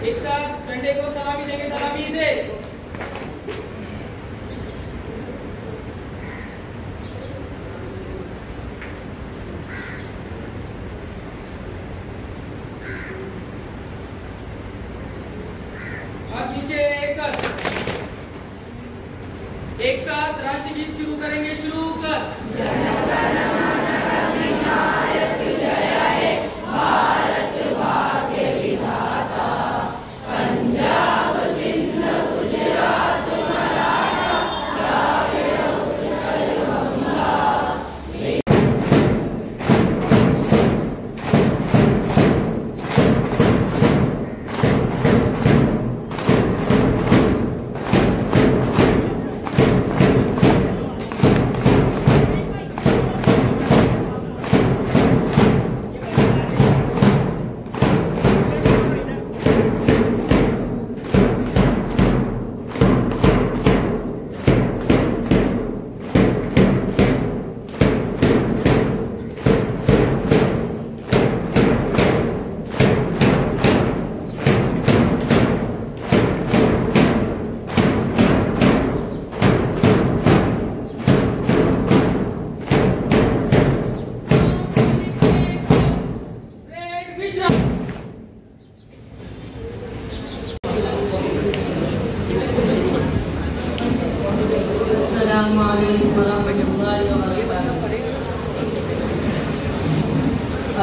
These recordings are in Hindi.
एक साथ झंडे को सलामी देंगे, सलामी दे। नीचे एक साथ राष्ट्रीय गीत शुरू करेंगे। शुरू कर।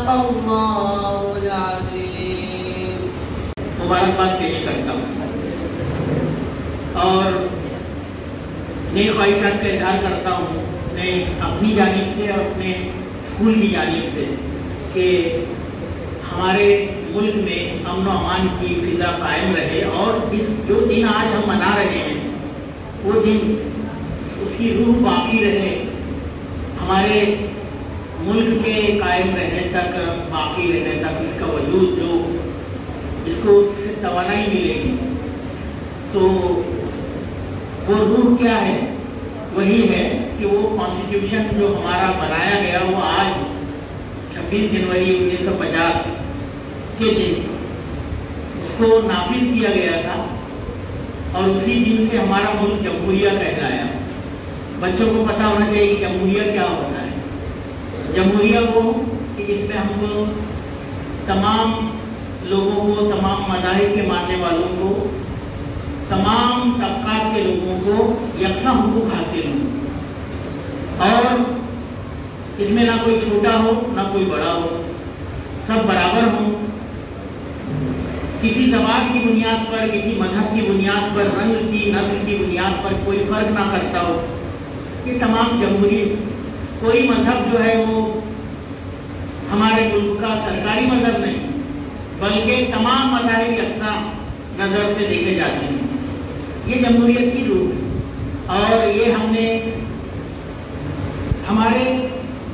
सदक़ल्लाहुल अज़ीम। मुबारकबाद पेश करता हूँ और नई ख्वाहिशात का इजहार करता हूँ मैं अपनी जानिब से और अपने स्कूल की जानिब से कि हमारे मुल्क में अमन व अमान की फिजा कायम रहे और इस जो दिन आज हम मना रहे हैं वो दिन उसकी रूह बाकी रहे, हमारे मुल्क के कायम रहने तक, बाकी रहने तक, इसका वजूद जो इसको उससे तवानाई मिलेगी। तो वो रूह क्या है? वही है कि वो कॉन्स्टिट्यूशन जो हमारा बनाया गया वो आज 26 जनवरी 1950 के दिन उसको नाफिज किया गया था और उसी दिन से हमारा मुल्क जमहूरिया कहलाया। बच्चों को पता होना चाहिए कि जमहूरिया क्या होता है। जमहूरिया वो कि जिसमें हमको तमाम लोगों को, तमाम मज़ाहिब के मानने वालों को, तमाम तबकात के लोगों को यकसा हुकूक हासिल हो और इसमें ना कोई छोटा हो ना कोई बड़ा हो, सब बराबर हों। किसी ज़बान की बुनियाद पर, किसी मजहब की बुनियाद पर, रंग की, नस्ल की बुनियाद पर कोई फर्क ना करता हो। ये तमाम जमहूरी, कोई मजहब जो है वो हमारे मुल्क का सरकारी मजहब नहीं, बल्कि तमाम मज़ाहिब यकसा नज़र से देखे जाते हैं। ये जमहूरियत की रूह है और ये हमने हमारे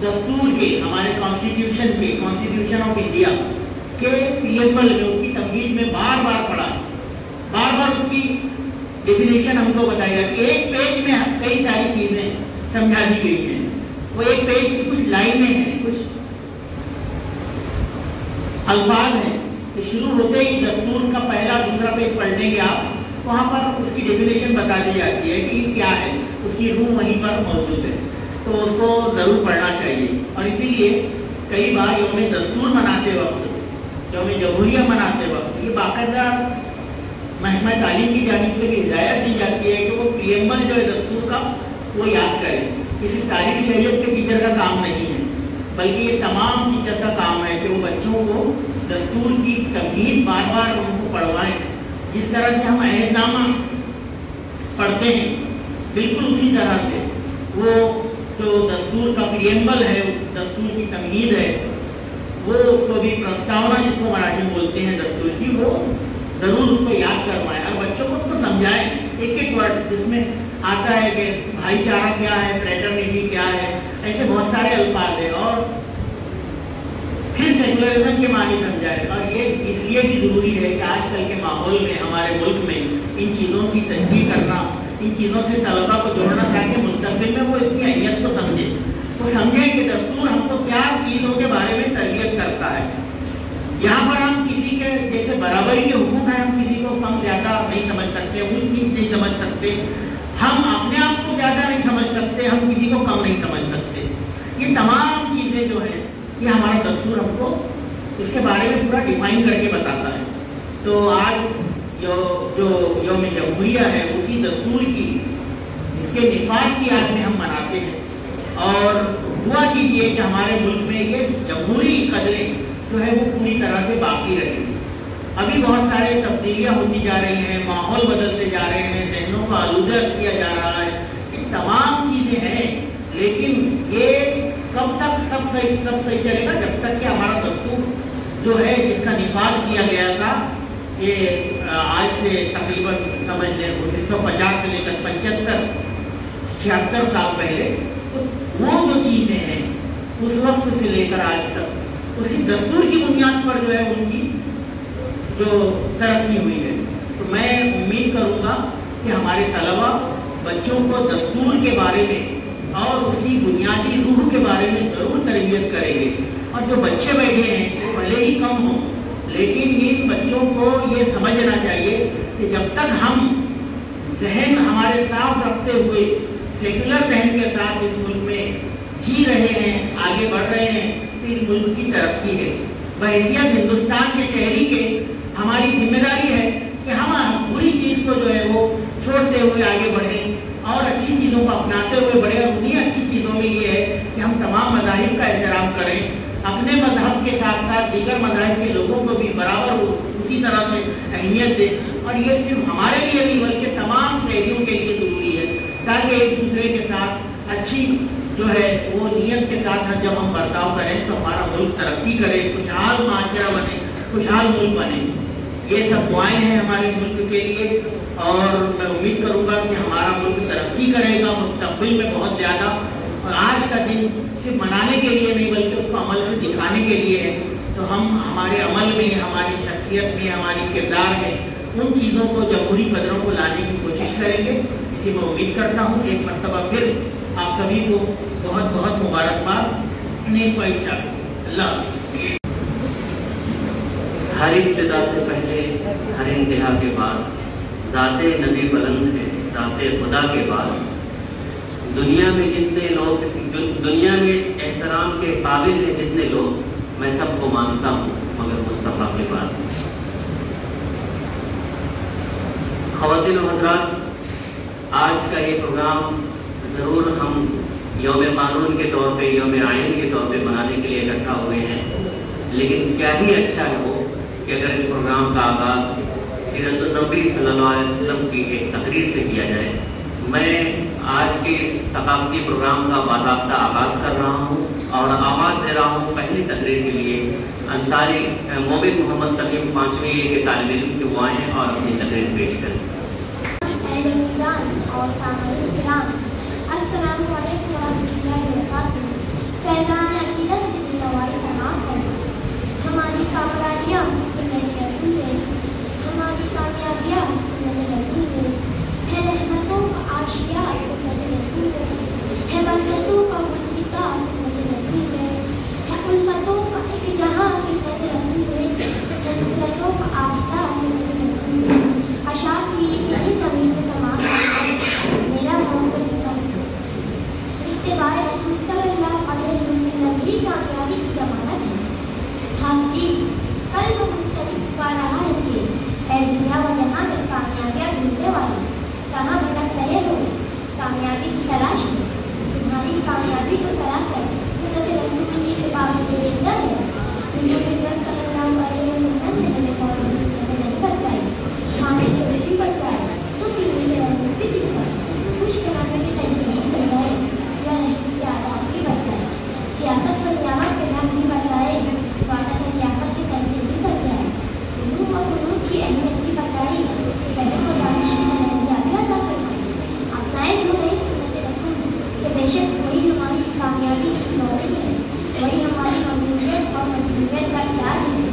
दस्तूर के, हमारे कॉन्स्टिट्यूशन के, कॉन्स्टिट्यूशन ऑफ इंडिया के प्रीएम्बल में, उसकी तमहीद में बार बार पढ़ा, बार बार उसकी डेफिनेशन हमको बताई जाती है। एक पेज में कई सारी चीजें समझा दी गई हैं। वो एक पेज की कुछ लाइनें हैं, कुछ अल्फाज हैं कि शुरू होते ही दस्तूर का पहला दूसरा पेज पढ़ लेंगे आप, वहाँ पर उसकी डेफिनेशन बता दी जाती है कि क्या है, उसकी रूह वहीं पर मौजूद है। तो उसको ज़रूर पढ़ना चाहिए। और इसीलिए कई बार यौम दस्तूर मनाते वक्त, यौम जमहूरिया मनाते वक्त ये बाकायदा महकमा तालीम की जानिब से भी हिदायत दी जाती है कि वो प्रीएम्बल जो है दस्तूर का वो याद करें। किसी तारीख शरीयत के टीचर का काम नहीं है, बल्कि ये तमाम टीचर का काम है कि वो बच्चों को दस्तूर की तमहीद बार बार उनको पढ़वाएं। जिस तरह से हम अहदनामा पढ़ते हैं बिल्कुल उसी तरह से वो जो दस्तूर का प्रीएम्बल है, दस्तूर की तमहीद है, वो उसको भी प्रस्तावना जिसको मराठी में बोलते हैं दस्तूर की, वो ज़रूर उसको याद करवाएं और बच्चों को उसको समझाएं। एक एक वर्ड जिसमें आता है कि भाईचारा क्या है, फ्रेटर्निटी क्या है, ऐसे बहुत सारे अल्फाज हैं। और फिर सेकुलरिज्म के मानी समझाए। और ये इसलिए भी ज़रूरी है कि आजकल के माहौल में, हमारे मुल्क में इन चीज़ों की तस्दीक करना, इन चीज़ों से तलबा को जोड़ना, ताकि मुस्तक़बिल में वो इसकी अहमियत को समझे, वो समझें कि दस्तूर हमको क्या चीज़ों के बारे में तरबियत करता है। यहाँ पर हम किसी के जैसे बराबरी के हुकूक हैं, हम किसी को कम ज़्यादा नहीं समझ सकते, ऊँच नीच नहीं समझ सकते, हम अपने आप को ज़्यादा नहीं समझ सकते, हम किसी को कम नहीं समझ सकते। ये तमाम चीज़ें जो हैं ये हमारा दस्तूर हमको इसके बारे में पूरा डिफाइन करके बताता है। तो आज जो यौम जमहूरिया है उसी दस्तूर की, इसके निफाज की याद में हम मनाते हैं। और दुआ कीजिए कि हमारे मुल्क में ये जमहूरी कदरें जो है वो पूरी तरह से बाकी रहे। अभी बहुत सारे तब्दीलियाँ होती जा रही हैं, माहौल बदलते जा रहे हैं, जहनों का आलूदा किया जा रहा है, ये तमाम चीज़ें हैं। लेकिन ये कब तक सब सही चलेगा? जब तक कि हमारा दस्तूर जो है जिसका निफाज किया गया था ये आज से तकरीबन समझ लें 1950 से लेकर 75-76 साल पहले, तो वो जो चीज़ें हैं उस वक्त से लेकर आज तक उसी दस्तूर की बुनियाद पर जो है उनकी जो तरक्की हुई है। तो मैं उम्मीद करूँगा कि हमारे तलबा बच्चों को दस्तूर के बारे में और उसकी बुनियादी रूह के बारे में ज़रूर तरबियत करेंगे। और जो बच्चे बैठे हैं वो भले ही कम हों, लेकिन इन बच्चों को ये समझना चाहिए कि जब तक हम जहन हमारे साफ रखते हुए सेकुलर जहन के साथ इस मुल्क में जी रहे हैं, आगे बढ़ रहे हैं, तो इस मुल्क की तरक्की है। बहैसियत हिंदुस्तान के शहरी के हमारी जिम्मेदारी है कि हम बुरी चीज़ को जो है वो छोड़ते हुए आगे बढ़ें और अच्छी चीज़ों को अपनाते हुए बढ़े। और उन्हीं अच्छी चीज़ों में ये है कि हम तमाम मज़ाहिब का एहतराम करें, अपने अपने मजहब के साथ साथ दीगर मजहब के लोगों को भी बराबर उसी तरह से अहमियत दे। और ये सिर्फ हमारे लिए नहीं बल्कि तमाम शहरियों के लिए ज़रूरी है, ताकि एक दूसरे के साथ अच्छी जो है वो नियत के साथ जब हम बर्ताव करें तो हमारा मुल्क तरक्की करे, खुशहाल माशरा बने, खुशहाल मुल्क बने। ये सब दुआएं हैं हमारे मुल्क के लिए और मैं उम्मीद करूँगा कि हमारा मुल्क तरक्की करेगा मुस्तक़बिल में बहुत ज़्यादा। और आज का दिन सिर्फ मनाने के लिए नहीं बल्कि उसको अमल से दिखाने के लिए है। तो हम हमारे अमल में, हमारी शख्सियत में, हमारी किरदार में उन चीज़ों को, जमहूरी कदरों को लाने की कोशिश करेंगे। इसी में उम्मीद करता हूँ। एक मरतबा फिर आप सभी को बहुत बहुत मुबारकबाद। नेक ख्वाहिश अल्लाह। हर इब्तिदा से पहले हर इंतहा के बाद ज़ाते नबी बुलंद है, ज़ाते खुदा के बाद दुनिया में जितने लोग, दुनिया में एहतराम के काबिल हैं जितने लोग, मैं सबको मानता हूँ मगर मुस्तफ़ा के बाद। ख़वातीन और हज़रात, आज का ये प्रोग्राम ज़रूर हम यौम कानून के तौर पे, यौम आइन के तौर पे मनाने के लिए इकट्ठा हुए हैं, लेकिन क्या ही अच्छा है वो कि अगर इस प्रोग्राम का आगाज़ सीरत नबी सल्लल्लाहु अलैहि वसल्लम की एक तकरीर से किया जाए। मैं आज के इस सकाफती प्रोग्राम का बाकायदा आगाज़ कर रहा हूँ और आवाज़ दे रहा हूँ पहली तकरीर के लिए अंसारी मोमिन मोहम्मद तकीम पांचवी के तालिब इल्म के वो आएँ और अपनी तकरीर पेश करें। हमारी कामयाबियाँ हमारी कामयाबियाँ है रहमतों का आशिया है बरकतों का मुल्सिका है उल्फतों का एक जहाँ है नुसरतों का आफ्ता अशार की इसी ज़मीन में तमाम मेरा मोहब्बत इत्तिबाए रसूल सल्लल्लाहु अलैहि वसल्लम ही कामयाबी की ज़मानत है। हाज़रीन, कल वो मुस्तकिल पा रहा है कि ऐ दुनिया व जहां में कामयाबियाँ ढूंढने वाले, कहाँ भटक रहे हो कामयाबी की तलाश में? तुम्हारी कामयाबी को तलाश कर सुन्नत रसूल की किताब में पेशीदा है। नबी सल्लल्लाहु अलैहि वसल्लम ने हमें नहीं बताई, खाने की रोटी बताई, तो पीने की रोटी दिखाई, खुश कराने की तंजीम बताई, या रहने की आदत की बताई, सियासत पर नियामत के नाम भी बताए, वादा की नियामत की तंजीम भी बताई, उलूम और फुनून की अहमियत भी बताई, पहले को दानिश में नज़रिया अदा करवाई। अपनाए जो नहीं सुन्नत रसूल कि बेशक वही हमारी कामयाबी की नौकरी है, वही हमारी ममनूनियत और मजबूरियत का इलाज है।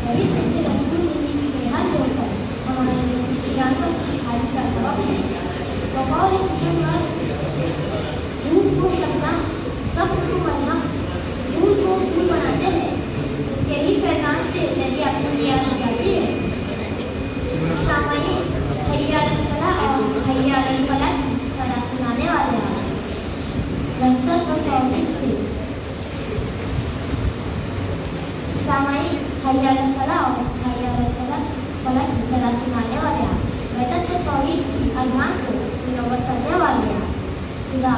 वही सुन्नत रसूल ने भी बेहाल होकर हमारे मुश्किलातों की हाल का जवाब है। बकौल दूध को शक्ना, सब को मरना, दूध को फूल बनाते हैं, उसके ही फैजान से नदी अपनी दिया जाती है। सामान्य हैया अलैहिस्सलाम और हैया अलैहिस्सलाम सदा सुनाने वाले हैं। रहमत और तौफीक से सामान्य हैया अलैहिस्सलाम और हैया अलैहिस्सलाम सदा सुनाने वाले हैं। मदद और तौफीक की अज़ान को मुनव्वर करने वाले हैं। खुदा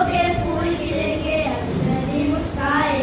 के फूल खिलेंगे, अक्षरी मुस्काएगा।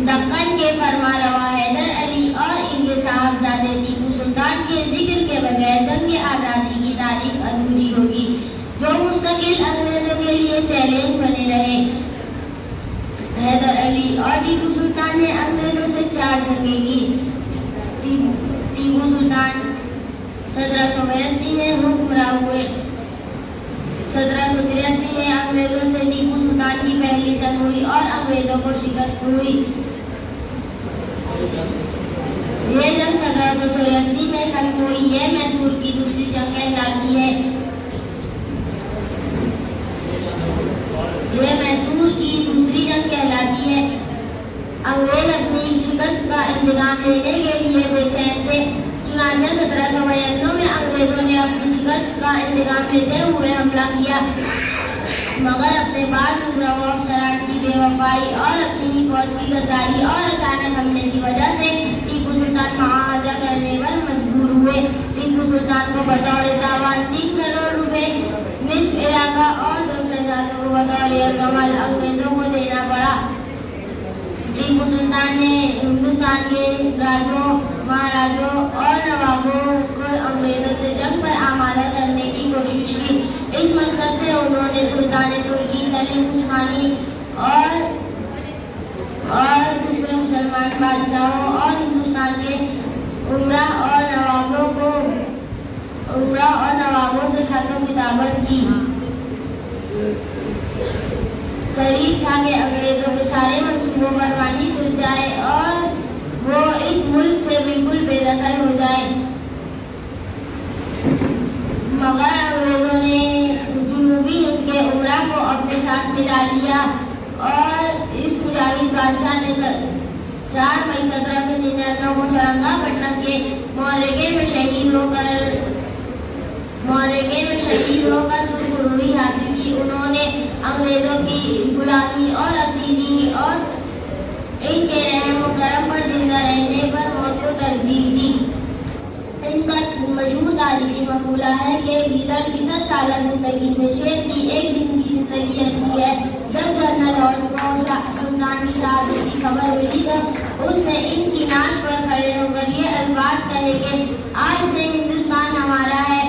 दक्कन के फरमारवा हैदर अली और इनके साहबजादे टीपू सुल्तान के जिक्र के बगैर जंग आज़ादी की तारीख अधूरी होगी, जो मुस्तकिल अंग्रेजों के लिए चैलेंज बने रहे। हैदर अली और टीपू सुल्तान ने अंग्रेजों से 4 जंगें की। टीपू सुल्तान 1782 में हुक्मरान हुए। 1783 में अंग्रेजों से टीपू सुल्तान की पहली जंग हुई और अंग्रेजों को शिकस्त हुई। यह जंग 1784 में खत्म हुई। यह मैसूर की दूसरी जंग कहलाती है। यह मैसूर की दूसरी जंग कहलाती है। अंग्रेज अपनी शिकस्त का इंतजाम लेने के लिए बेचैन थे। चुनांचे 1792 में अंग्रेजों ने अपनी शिकस्त का इंतजाम लेते हुए हमला किया, मगर अपने बाद मुजरम अफसरान की बेवफाई और अपनी ही फौज की गद्दारी और अचानक हमले की वजह से टीपू सुल्तान मुआहदा करने पर मजबूर हुए। टीपू सुल्तान को बतौर दावान 3 करोड़ रुपए, निस्फ इलाका और 2 शहजादों को बतौर कमल अंग्रेजों को देना पड़ा। टीपू सुल्तान ने हिंदुस्तान के राजों, महाराजों और नवाबों को अंग्रेजों से जंग पर आमादा करने की कोशिश की। इस मकसद से उन्होंने सुल्तान तुर्की सलीम उस्मानी और दूसरे मुसलमान बादशाहों और हिंदुस्तान के उमरा और नवाबों से खतो किताबत की। करीब था कि अंग्रेजों के सारे मंसूबों पर पानी फिर जाए और वो इस मुल्क से बिल्कुल बेदखल हो जाए, मगर अंग्रेजों ने जुनूबी हिंद के उमरा को अपने साथ मिला लिया और इस मुजाहिद बादशाह ने 4 मई 1799 को श्रीरंगपट्टनम के मोहर्रके में शहीद होकर सुरखरुई हासिल की। उन्होंने अंग्रेजों की गुलामी और असीरी और इनके रहम और करम पर जिंदा रहने पर मौत को तरजीह दी। इनका मशहूर तारीखी मकूला है कि गीदड़ की 7 साल जिंदगी से शेर की 1 दिन की जिंदगी अच्छी है। जब जनरल हॉर्स को सुल्तान की शहादत की खबर मिली तब उसने इनकी नाश पर खड़े होकर ये अल्फाज कहे कि आज से हिंदुस्तान हमारा है।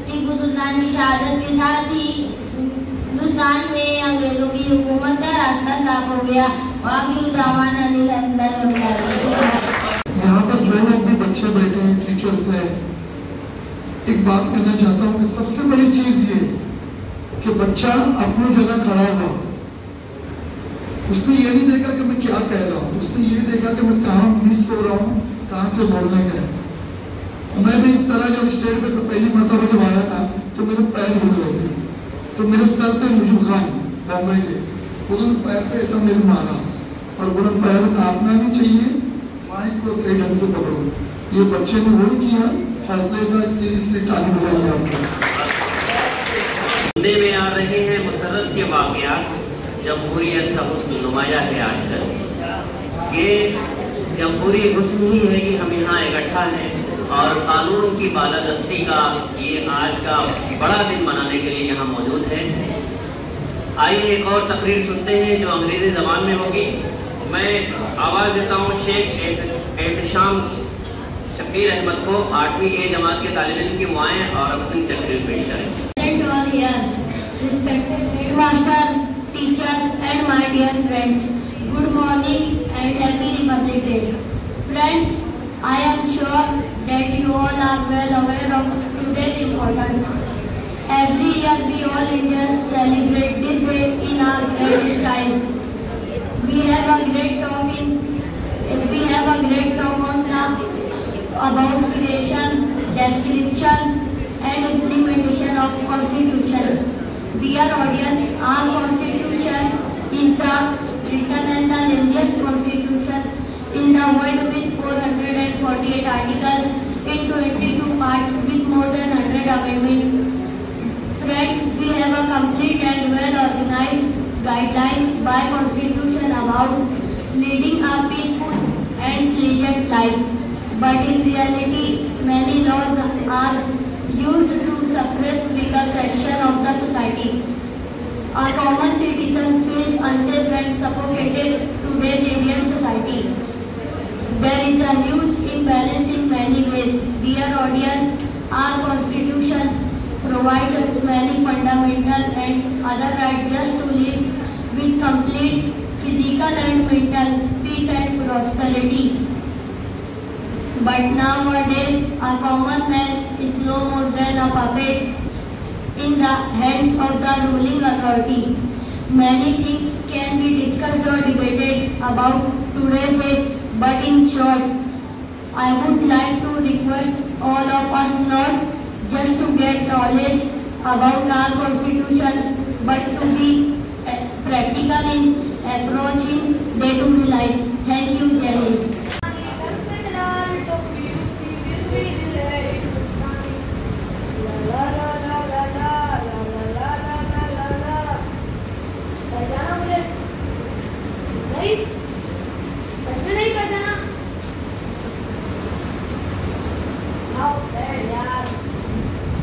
टीपू सुल्तान की शहादत के साथ ही हिंदुस्तान में अंग्रेजों की हुकूमत का रास्ता साफ हो गया। यहाँ पर जो लोग भी बच्चे बैठे हैं, टीचर्स हैं, एक बात कहना चाहता हूँ कि सबसे बड़ी चीज ये कि बच्चा अपनी जगह खड़ा हुआ, उसने ये नहीं देखा कि मैं क्या कह रहा हूँ, उसने ये देखा कि मैं कहाँ मिस हो रहा हूँ, कहाँ से बोलने गए। मैं भी इस तरह जब स्टेज पे पहली मरतबा जब आया था तो मेरे पैर हिल रहे थे, तो मेरे सर पे मुझे खान बॉम्बे के उन्होंने पैर पे ऐसा मेरे मारा और बोला पैर काटना नहीं चाहिए, माइक को सही ढंग से पकड़ो। ये बच्चे ने वही किया, हौसले से सीरियसली ताली बजाई आपको। सुनने में आ रहे हैं मुसर्रत के वाक़यात, जमहूरियत का हुस्न नुमाया है आजकल। ये जमहूरी हुस्न ही है कि हम यहाँ इकट्ठा हैं और कानून की बालादस्ती का ये आज का बड़ा दिन मनाने के लिए यहाँ मौजूद है। आइए एक और तकरीर सुनते हैं जो अंग्रेजी ज़बान में होगी। मैं आवाज़ देता हूँ शेख एहतशाम शकीर अहमद को, 8वीं ए जमात के तालिब इल्म की मुआएं और अपनी तकरीर पेश करें। Teachers and my dear friends, good morning and happy Republic Day. Friends, I am sure that you all are well aware of today's importance. Every year we all Indians celebrate this day in our grand style. We have a great talk about creation, description and implementation of Constitution. Dear audience, our Constitution is the written and the lengthiest Constitution in the world with 448 articles in 22 parts with more than 100 amendments. Friends, we have a complete and well organized guidelines by Constitution about leading a peaceful and pleasant life. But in reality, many laws are used to suppress weaker section of the society. A common citizen feels unsafe and suffocated today's Indian society. There is a huge imbalance in many ways. Dear audience, our constitution provides us many fundamental and other rights just to live with complete physical and mental peace and prosperity. But nowadays, a common man is no more than a puppet in the hands of the ruling authority. Many things can be discussed or debated about today's date, but in short, I would like to request all of us not just to get knowledge about our constitution, but to be practical in approaching day-to-day life. Thank you, Jai Hind. नहीं, सच में नहीं पहचाना। How sad यार,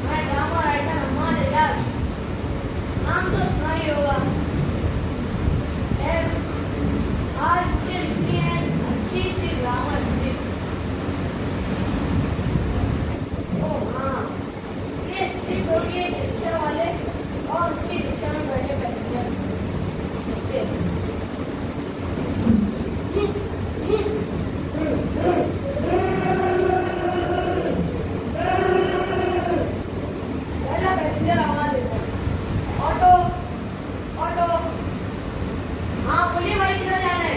मैं ड्रामा राइटर हमारे यार, नाम तो सुना ही होगा। आज मुझे लिखनी है अच्छी सी ड्रामा स्क्रिप्ट। ओह हाँ, ये स्क्रिप्ट होगी एक रिक्शा वाले और उसकी रिक्शा में बैठे पैसेंजर। पहला पैसेंजर आवाज देता है, ऑटो ऑटो। हाँ बोलिए भाई, किधर जाना है?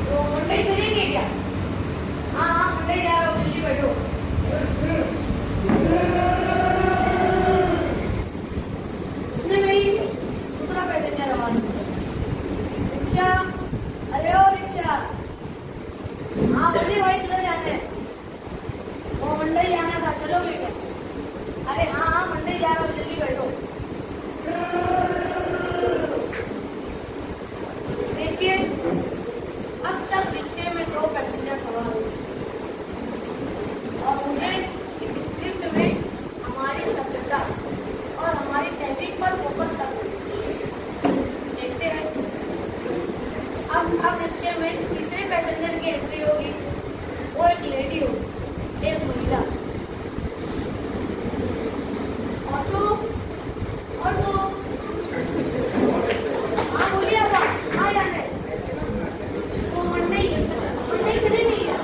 तो मंडई चलेंगे क्या? हाँ हाँ मंडई जा रहा हूँ, जल्दी बैठो। उसने भाई दूसरा पैसेंजर आवाज दिया, रिक्शा। अरे ओ रिक्शा, हाँ बोलिए भाई, किधर जाना है? वो मंडई जाना था, चलोगे क्या? अरे हाँ हाँ मंडई जा रहा हूँ, जल्दी बैठो। देखिए, अब तक रिक्शे में 2 पैसेंजर सवार हो और मुझे इस स्क्रिप्ट में हमारी सभ्यता और हमारी तहजीब पर फोकस करना है। देखते हैं अब रिक्शे में तीसरे पैसेंजर की एंट्री होगी। वो एक लेडी होगी, एक महिला। ऑटो ऑटो, हाँ बोलिए आप, हाँ जाना है? वो मंडई चले नहीं क्या?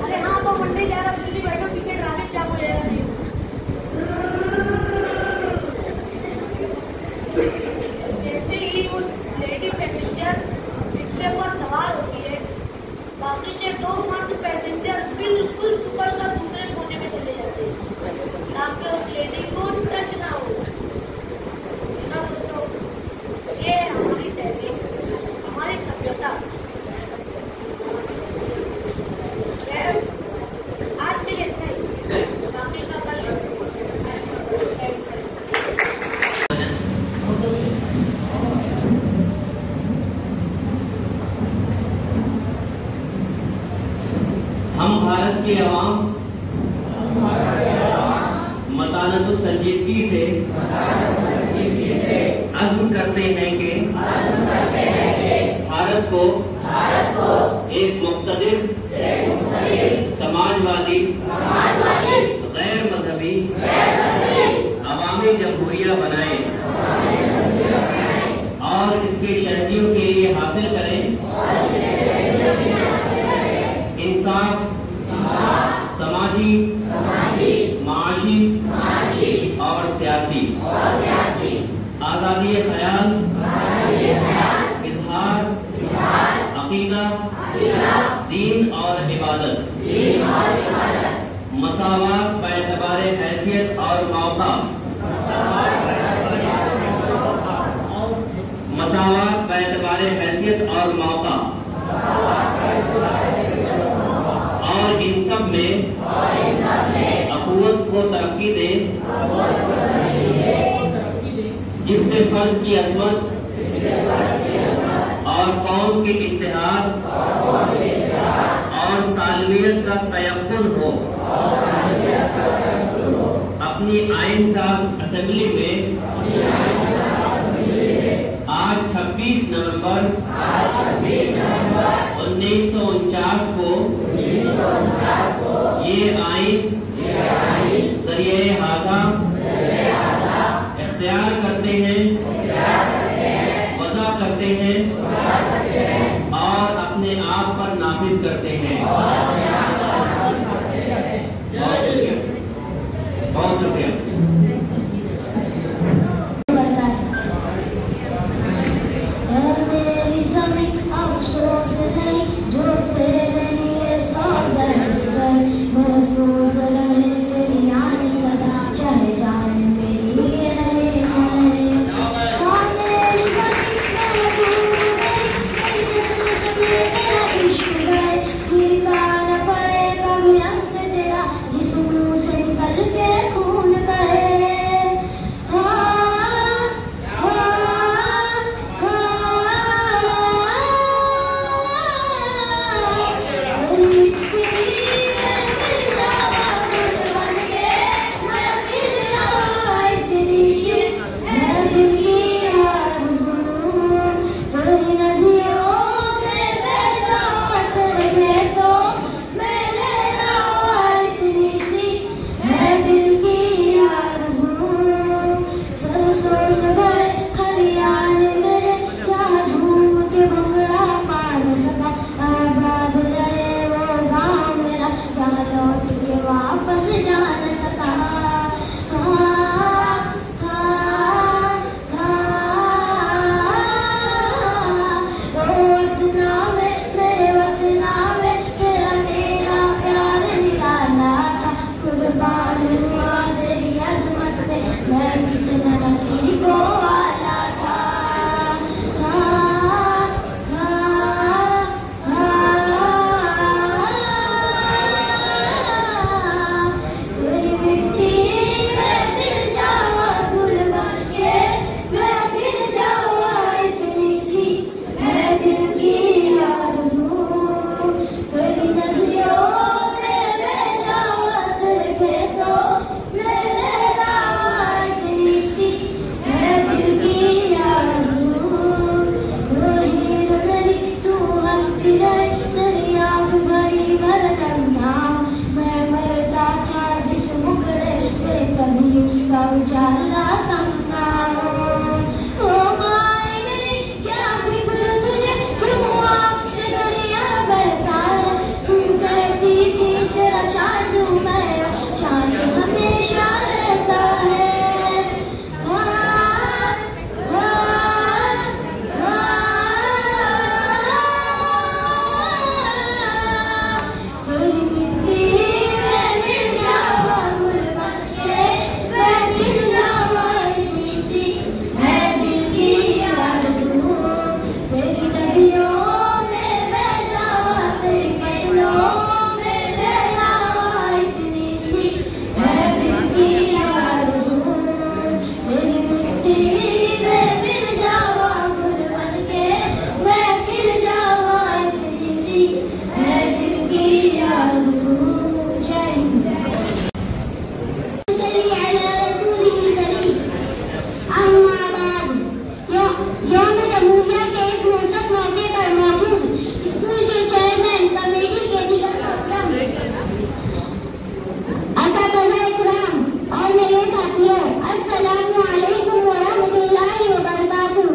अरे हाँ वो मंडई जा रहा हूँ, जल्दी बैठो, पीछे ट्रैफिक जाम हो जाएगा। नहीं जैसे ही वो लेडी पैसेंजर रिक्शे पर सवार होती है, बाकी के 2 मर्द पैसेंजर बिल्कुल सुकड़ कर दूसरे कोने में चले जाते हैं ताकि उस लेडी को टच ना हो। ना दोस्तों, ये हमारी तहजीब, हमारी सभ्यता। खैर आज के लिए इतना ही, बाकी का कल। हम भारत के अवाम मतानत संजीदगी से अज़्म करते हैं कि भारत को एक मुक़्तदिर, समाजवादी, गैर मजहबी अवामी जमहूरिया बनाए और इसके शहरियों के लिए हासिल करें इंसाफ, समाजी, माशी और सियासी आज़ादी ख्याल, इज़हार, अक़ीदा, दीन और इबादत, मसावात बएतबारे हैसियत और मौका, मसावात बएतबारे हैसियत और मौका, और इन सब में अख़ुवत को तरक्की दे, जिससे फर्द की अज़मत और कौम के इत्तेहाद और सालमियत का तयफ़्फ़ुज़ हो। अपनी आइन साज़ असेंबली में आज 26 नवंबर 1949 को ये आइन जरिए हाजा इख्तियार करते हैं, वज़ा करते हैं और अपने आप पर नाफिज करते हैं। बहुत शुक्रिया। अफसोस है जो तेरे लिए सौ दर्द सर महफूज रहे तेरी आन सदा, चाहे जान मेरी रहे हाँ मेरी ज़मीन महफूज है, मेरी किस्मत में तेरा इश्क है, फीका न पड़े कभी रंग तेरा जिस मुँह से निकल के खून करे। उसका उजाला कम ना हो। ओ माए मेरी क्या फिक्र तुझे, क्यों आँख से दरिया बहता है। तू कहती थी तेरा चांद मैं, चांद हमेशा रहता है। तेरी मिट्टी में मिल जावा गुल बन के, मैं मिल जावा इतनी सी है दिल की आरज़ू। तेरी नदियों में बह जावा, तेरी फसलों में ले जावा इतनी सी है दिल की आरज़ू। तेरी मिट्टी में मिल जावा गुल बन के, मैं खिल जावा इतनी सी है दिल की आरज़ू। जय हिंद। यौम जमहूरिया के इस मुसद मौके पर मौजूद स्कूल के चेयरमैन कमेटी के दीगर मोहतरम असातिज़ा इकराम और मेरे साथियों, अस्सलामु अलैकुम व रहमतुल्लाहि व बरकातुहू।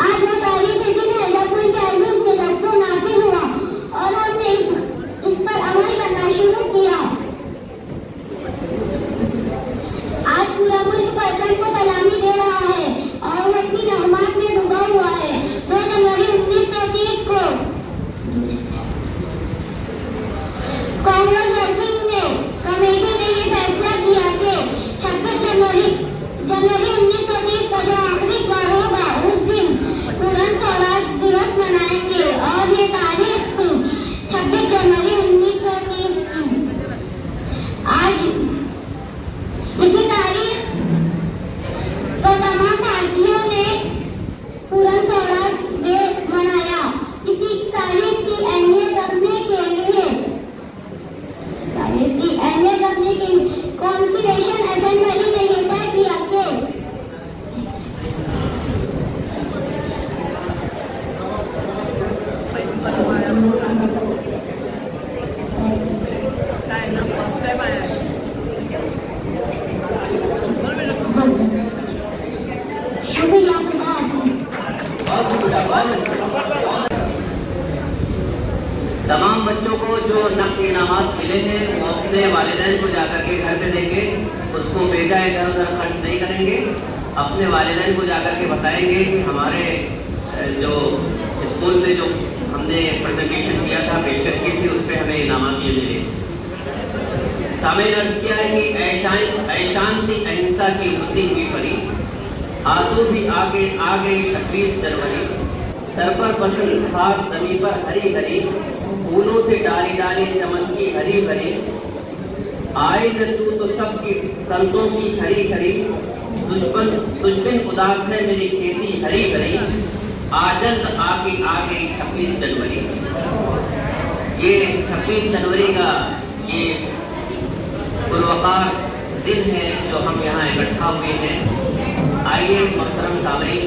आज वो तारीख के दिन है जब कोई तमाम बच्चों को जो नक़द इनामात मिले हैं वो अपने वालिदैन को जाकर के घर पे देंगे, उसको बेटा इधर उधर खर्च नहीं करेंगे। अपने वालिदैन को जाकर के बताएंगे कि हमारे जो स्कूल में जो हमने प्रेजेंटेशन किया था, पेशकश की थी, उस पर हमें इनामात ये मिले। सामने अर्ज किया है कि ऐशांति अहिंसा की बुद्धि हुई परी, आतू भी आगे आ गई 26 जनवरी, सर पर पसंद खास जमी पर हरी हरी, फूलों से डाली डाली चमन की हरी भरी, आए न तू तो सबकी संतों की खड़ी खड़ी, तुझबिन उदास है मेरी खेती हरी भरी, आजल्द आके आ गई 26 जनवरी। ये 26 जनवरी का ये पुरवकार दिन है जो हम यहाँ इकट्ठा हुए हैं। आइए मोहतरम सामईन,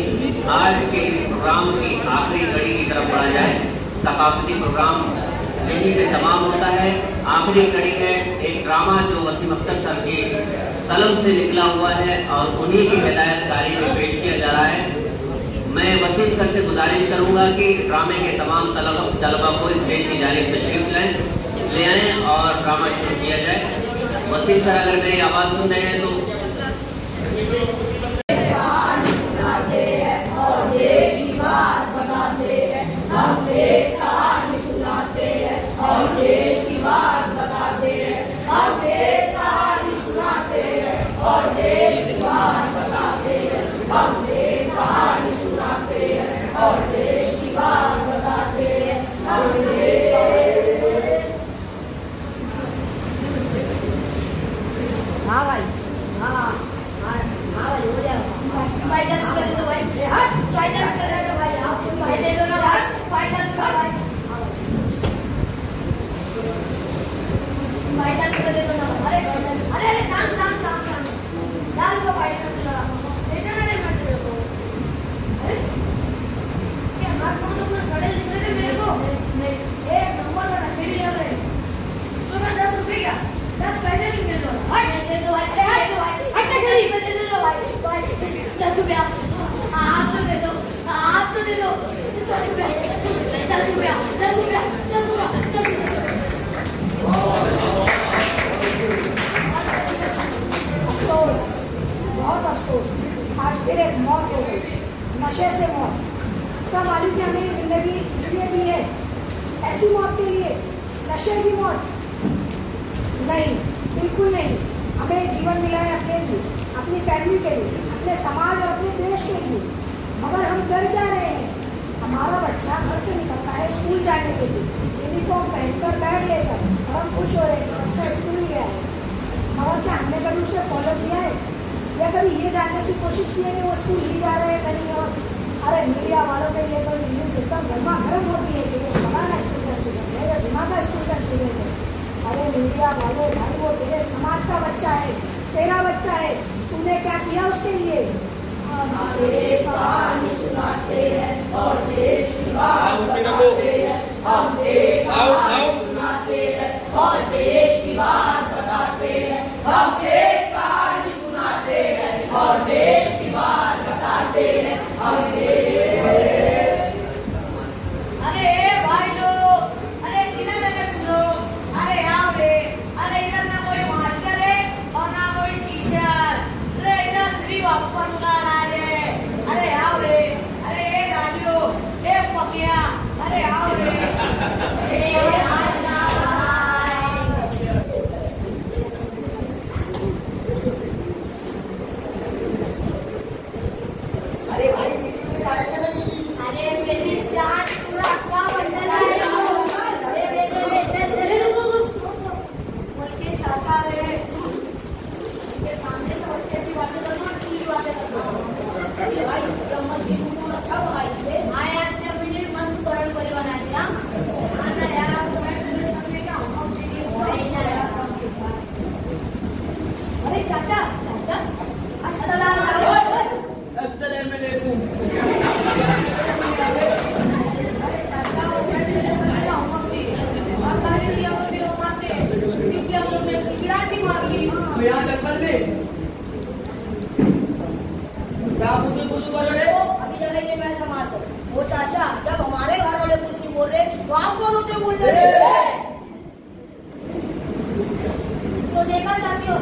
आज के इस प्रोग्राम की आखिरी कड़ी की तरफ बढ़ा जाए। सकाफती प्रोग्राम यहीं पे तमाम होता है। आखिरी कड़ी है एक ड्रामा जो वसीम अख्तर सर की कलम से निकला हुआ है और उन्हीं की हिदायतकारी में पेश किया जा रहा है। मैं वसीम सर से गुजारिश करूंगा कि ड्रामे के तमाम तलबा को स्टेज की जानिब तशरीफ ले आएँ और ड्रामा शुरू किया जाए। वसीम सर अगर मेरी आवाज़ सुन रहे हैं तो नशे से मौत का मालिक ने हमें जिंदगी इसलिए दी है, ऐसी मौत के लिए, नशे की मौत नहीं, बिल्कुल नहीं। हमें जीवन मिला है अपने लिए, अपनी फैमिली के लिए, अपने समाज और अपने देश के लिए। मगर हम डर जा रहे हैं। हमारा बच्चा घर से निकलता है स्कूल जाने के लिए, यूनिफॉर्म पहनकर बैग लेकर, और हम खुश हो रहे हैं बच्चा स्कूल गया है। मगर क्या हमने कभी उसे फॉलो किया है या कभी ये जानने की कोशिश की है कि वो स्कूल ही जा रहे हैं कहीं और? अरे मीडिया वालों के लिए तो न्यूज़ एकदम गर्मा गर्म होती है कि ये फलाना स्कूल का स्टूडेंट है या दिमागा स्कूल का स्टूडेंट है। अरे मीडिया वालों भाई, वो तेरे समाज का बच्चा है, तेरा बच्चा है, तुमने क्या किया उसके लिए? हमारे कहानी सुनाते हैं और देश की बात बताते हैं, हम एक कहानी सुनाते हैं और देश की बात बताते हैं, हम एक कहानी सुनाते हैं और देश की बात बताते हैं, हम अरे भाई लोग, अरे किधर लगे तुम लोग? अरे आओ रे, अरे इधर ना कोई मास्टर है और ना कोई टीचर, अरे इधर सिर्फ अपन का राज है। अरे आओ रे, अरे राजू, पकिया, अरे आओ रे। वो चाचा, जब हमारे घर वाले कुछ नहीं बोल रहे तो आप कौन होते बोल रहे? तो देखा साथियों,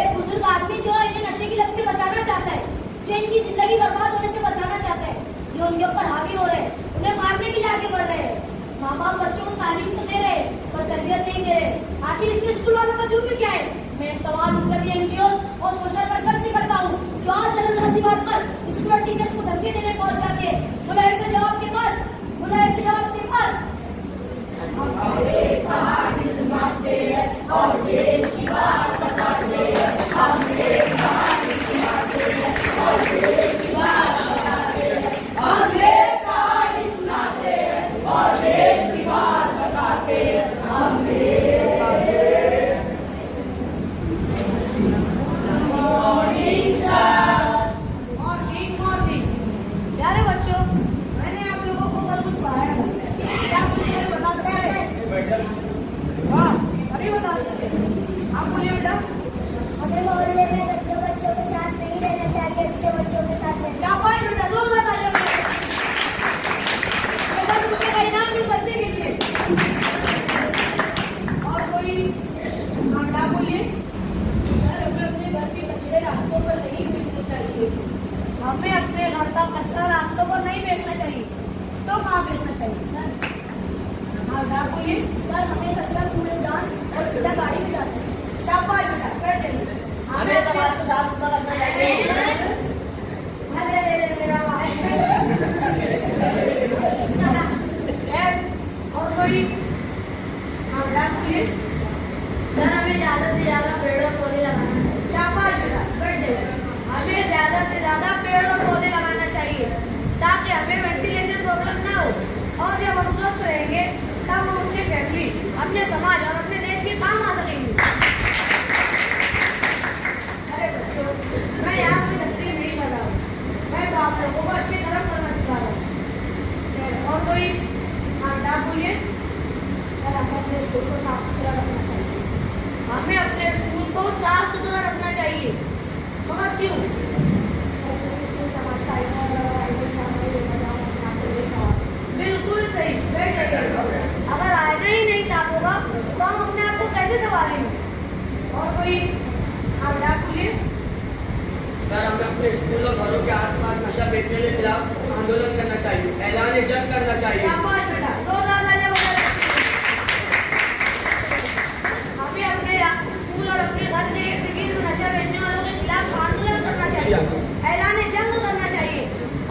एक बुजुर्ग आदमी जो इन्हें नशे की लत से बचाना चाहता है, जो इनकी जिंदगी बर्बाद होने से बचाना चाहता है, जो उनके ऊपर हावी हो रहे हैं, उन्हें मारने के लिए आगे बढ़ रहे हैं। माँ बाप बच्चों को तालीम तो दे रहे हैं पर तरबियत नहीं दे रहे। आखिर इसमें स्कूल वालों का जुर्म क्या है? मैं सवाल उन सभी एनजीओ और सोशल वर्कर से करता हूँ जो आज जरा सी बात पर स्कूल और टीचर्स को धमकी देने पहुंच जाते हैं। बुलाए का जवाब के पास, बुलाए का जवाब के पास। कहानी सुनाते हैं और देश की बात बताते हैं, हम कहानी सुनाते हैं और देश की बात बताते हैं, हम कहानी सुनाते हैं और देश की बात बताते हैं, हम प्यारे बच्चों, मैंने आप लोगों को कल कुछ पढ़ाया था, क्या आप मुझे बता सकते हैं? वाह, अभी बता सकते हैं। आप बोलिए बेटा। हमें मोहल्ले में गंदे बच्चों के साथ नहीं रहना चाहिए, अच्छे बच्चों के साथ रहना। क्या पाए बेटा, जोर बताइए बेटा, तुम्हें का इनाम भी बच्चे के लिए। और कोई बेटा बोलिए। सर, हमें अपने घर के कचरे रास्तों पर नहीं फेंकने चाहिए। हमें अपने घर का कचरा रास्तों पर नहीं फेंकना चाहिए, तो कहाँ फेंकना चाहिए? बेटा बोलिए। सर, हमें कचरा कूड़ेदान और कूड़ा गाड़ी में डालना है। शाबाश बेटा, कर देंगे। हमें समाज को साफ सुथरा रखना चाहिए। और कोई? बेटा बोलिए। सर, हमें ज्यादा से ज्यादा पेड़ और पौधे लगाना है। शाबाश बेटा, कर देंगे। हमें ज्यादा से ज्यादा पेड़ और पौधे लगाना चाहिए ताकि हमें वेंटिलेशन प्रॉब्लम ना हो, और जब हम स्वस्थ रहेंगे तब हम अपनी फैमिली, अपने समाज और अपने देश के काम आ सकेंगे। अरे बच्चों, मैं यहाँ कोई तकलीफ नहीं कर रहा हूँ, मैं तो आप लोगों को अच्छे कर्म करना सिखा रहा हूँ। और कोई? बेटा बोलिए। सर, हमें अपने स्कूल को साफ सुथरा रखना चाहिए। हमें अपने स्कूल को साफ सुथरा रखना चाहिए, मगर क्यों? समाज का बिल्कुल सही, बैठ जाइए। अगर आईना ही नहीं साफ होगा तो हम अपने आप को कैसे संभालेंगे? और कोई? बेटा बोलिए। सर, हमें अपने स्कूल और घरों के आसपास नशा बेचने के खिलाफ आंदोलन करना चाहिए, ऐलान जंग करना चाहिए। शाबाश बेटा, जोरदार तालियां बजाइए। हमें अपने स्कूल और अपने घर में इर्द-गिर्द नशा बेचने वालों के खिलाफ आंदोलन करना चाहिए, ऐलान जंग करना चाहिए।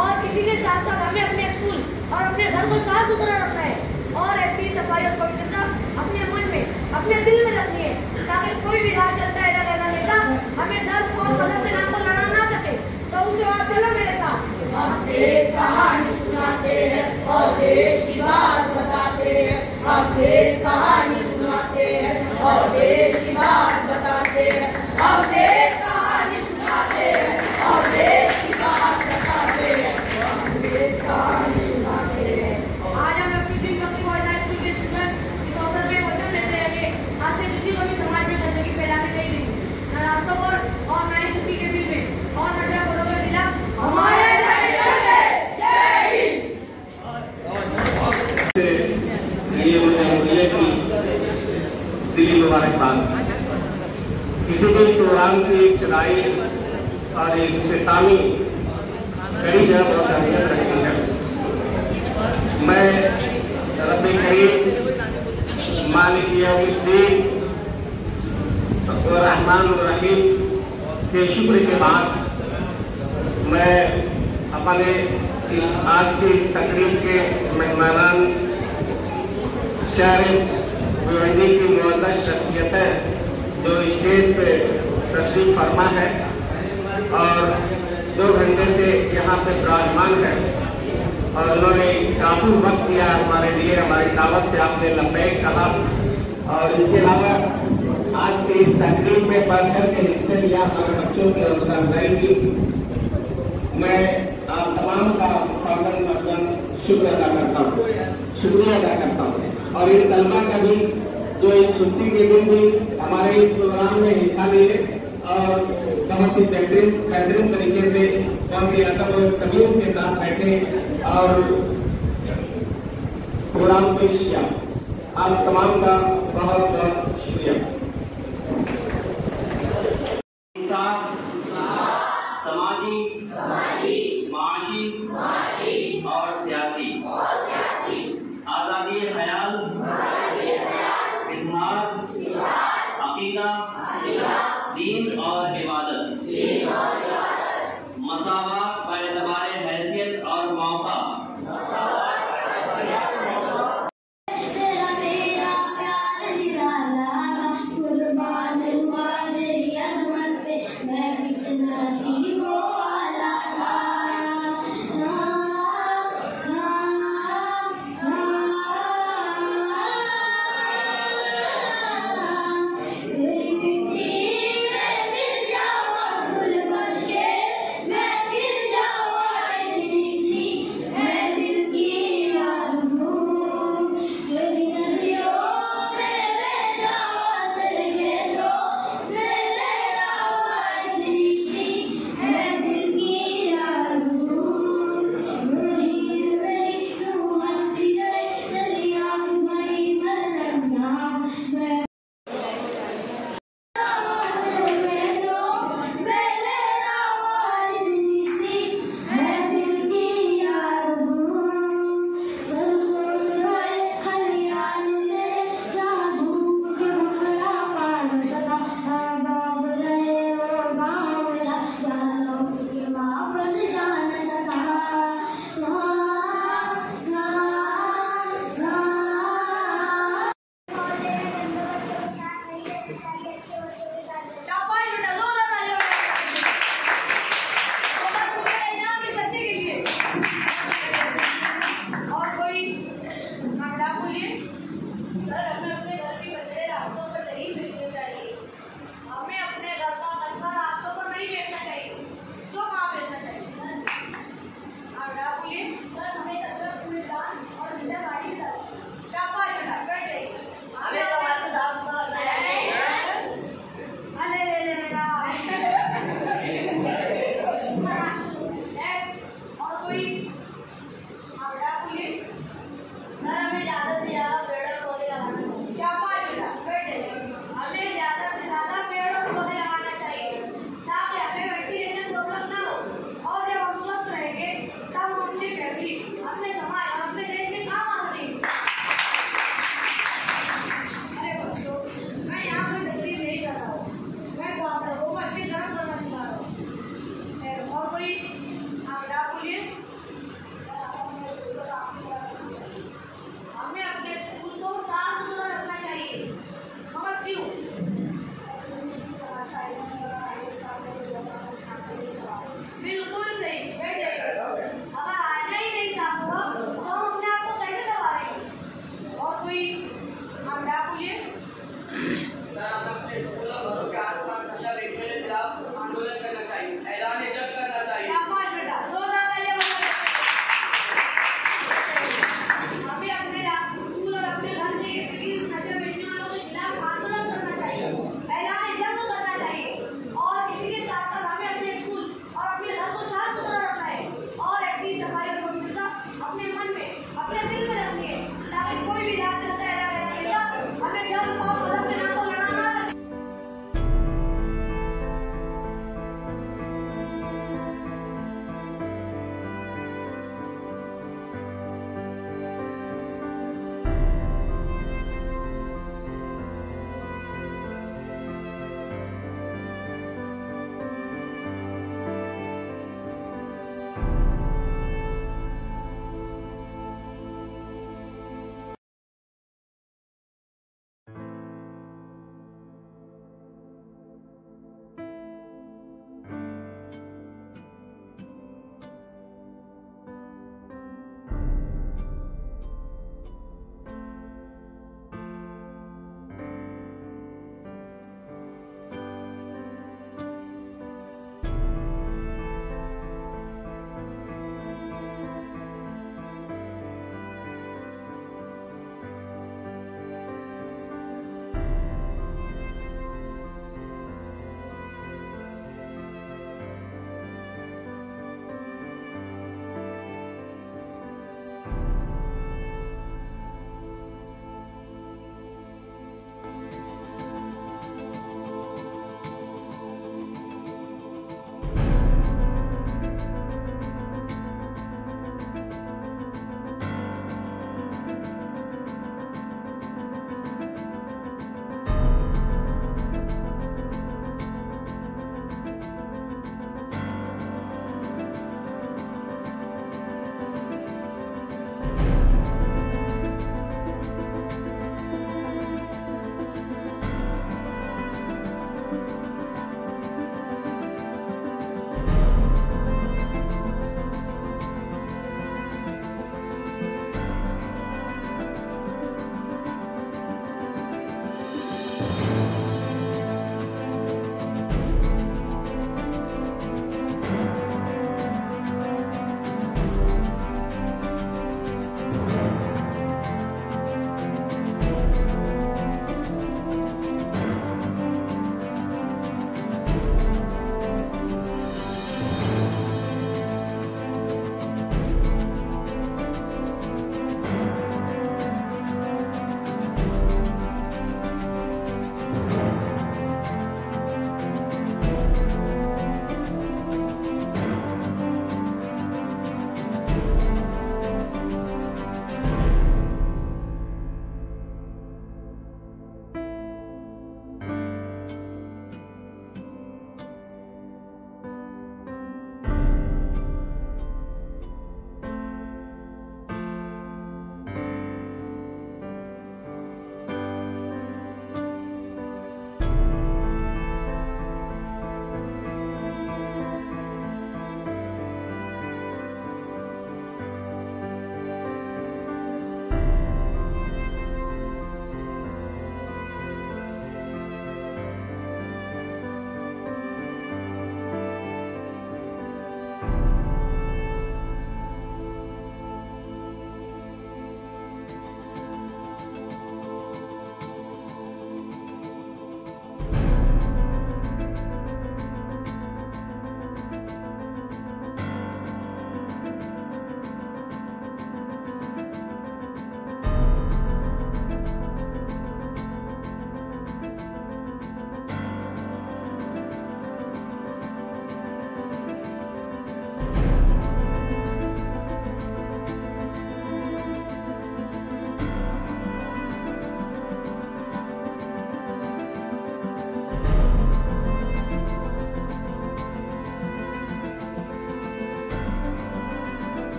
और इसी के साथ साथ हमें अपने स्कूल और अपने घर को साफ सुथरा रखना है, और ऐसी सफाई और पवित्रता अपने मन में, अपने दिल में रखनी है, ताकि कोई भी राह चलता है लड़ना नेता हमें धर्म और मजहब के नाम पर लड़ा ना सके। तो उसके बाद चलो मेरे साथ। हम एक कहानी सुनाते हैं और देश की बात बताते हैं, हम एक कहानी सुनाते हैं और देश की बात बताते हैं, हम एक कहानी सुनाते हैं और देश की बात बताते हैं, हम एक कहानी सुनाते हैं। आज हम अपनी दिन अपनी मौजूदा स्कूल के स्टूडेंट इस अवसर में वचन लेते हैं कि आज से किसी को भी समाज में गंदगी फैलाने नहीं देंगे, न रास्तों पर और न ही किसी के दिल में, और नशाखोरों के खिलाफ हमारे ये मुझे की दिली मुबारकबाद। किसी भी प्रोग्राम की चुनाई और एक इख्तितामी कड़ी जगह बहुत अहमियत रखती है। मैं रब्बे करीम मालिक यौमुद्दीन और रहमान और रहीम के शुक्र के बाद मैं अपने आज की इस तकरीब के मेहमानान शायर भिवंडी की मुअज़्ज़ज़ शख्सियतें जो स्टेज पे तशरीफ फरमा है और 2 घंटे से यहाँ पे विराजमान है, और उन्होंने काफ़ी वक्त दिया हमारे लिए, हमारी दावत पे आपने लब्बैक कहा। और इसके अलावा आज के इस तकरीब में बढ़ चढ़ के हिस्से लिया हमारे बच्चों की हौसला अफजाई की। मैं आप तमाम का शुक्र अदा करता हूँ, शुक्रिया अदा करता हूँ। और इन तलबा का भी जो इस छुट्टी के दिन भी हमारे इस प्रोग्राम में हिस्सा लिए और बहुत ही बेहतरीन तरीके से बहुत ही अदब तमीज के साथ बैठे और प्रोग्राम पेश किया। आप तमाम का बहुत बहुत शुक्रिया। समाजी, माशी और सियासी आज़ादी ख्याल, इज़हार, अकीदा, दीन और इबादत, मसावात बाएतबार हैसियत और मौका, अपने समाज